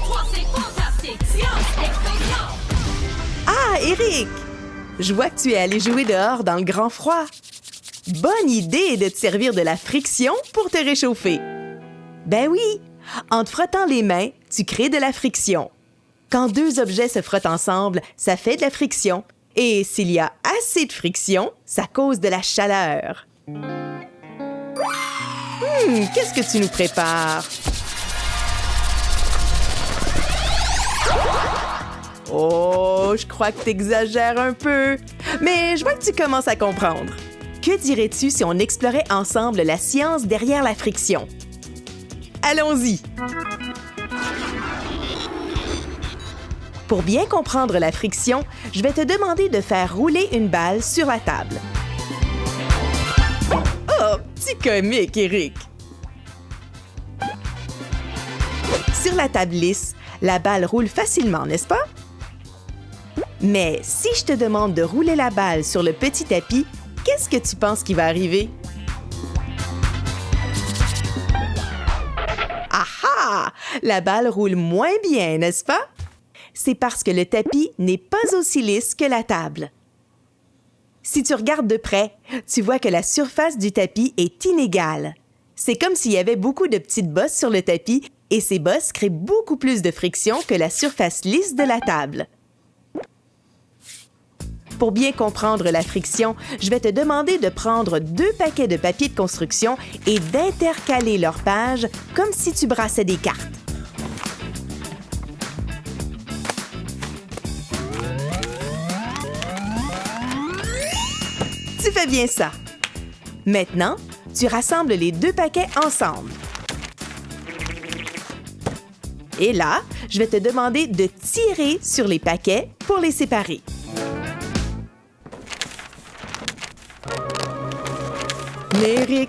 3, c'est fantastique! Science explosion! Ah, Eric! Je vois que tu es allé jouer dehors dans le grand froid. Bonne idée de te servir de la friction pour te réchauffer. Ben oui, en te frottant les mains, tu crées de la friction. Quand deux objets se frottent ensemble, ça fait de la friction. Et s'il y a assez de friction, ça cause de la chaleur. Qu'est-ce que tu nous prépares? Oh, je crois que tu exagères un peu. Mais je vois que tu commences à comprendre. Que dirais-tu si on explorait ensemble la science derrière la friction? Allons-y! Pour bien comprendre la friction, je vais te demander de faire rouler une balle sur la table. Oh, petit comique, Eric! Sur la table lisse, la balle roule facilement, n'est-ce pas? Mais si je te demande de rouler la balle sur le petit tapis, qu'est-ce que tu penses qui va arriver? Ah ah! La balle roule moins bien, n'est-ce pas? C'est parce que le tapis n'est pas aussi lisse que la table. Si tu regardes de près, tu vois que la surface du tapis est inégale. C'est comme s'il y avait beaucoup de petites bosses sur le tapis et ces bosses créent beaucoup plus de friction que la surface lisse de la table. Pour bien comprendre la friction, je vais te demander de prendre 2 paquets de papier de construction et d'intercaler leurs pages comme si tu brassais des cartes. Tu fais bien ça. Maintenant, tu rassembles les 2 paquets ensemble. Et là, je vais te demander de tirer sur les paquets pour les séparer. Mais Eric,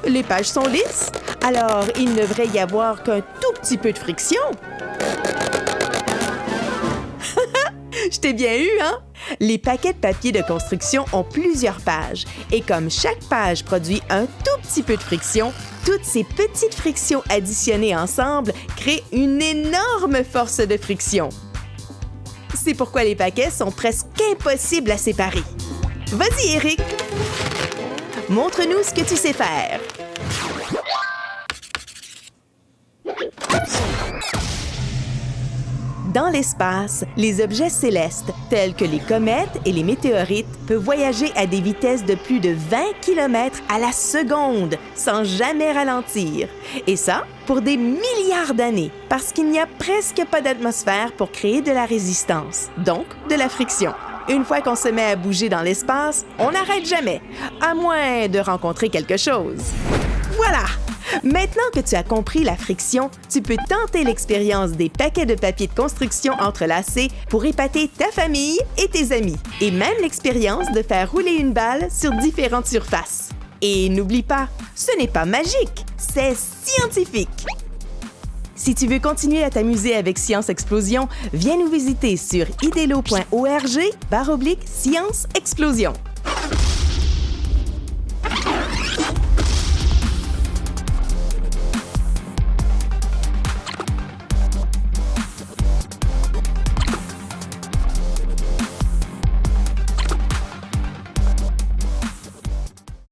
les pages sont lisses, alors il ne devrait y avoir qu'un tout petit peu de friction. Je t'ai bien eu, hein? Les paquets de papier de construction ont plusieurs pages et comme chaque page produit un tout petit peu de friction, toutes ces petites frictions additionnées ensemble créent une énorme force de friction. C'est pourquoi les paquets sont presque impossibles à séparer. Vas-y, Eric! Montre-nous ce que tu sais faire. Dans l'espace, les objets célestes, tels que les comètes et les météorites, peuvent voyager à des vitesses de plus de 20 km à la seconde, sans jamais ralentir. Et ça, pour des milliards d'années, parce qu'il n'y a presque pas d'atmosphère pour créer de la résistance, donc de la friction. Une fois qu'on se met à bouger dans l'espace, on n'arrête jamais, à moins de rencontrer quelque chose. Voilà! Maintenant que tu as compris la friction, tu peux tenter l'expérience des paquets de papier de construction entrelacés pour épater ta famille et tes amis, et même l'expérience de faire rouler une balle sur différentes surfaces. Et n'oublie pas, ce n'est pas magique, c'est scientifique! Si tu veux continuer à t'amuser avec Science Explosion, viens nous visiter sur idelo.org/Science Explosion.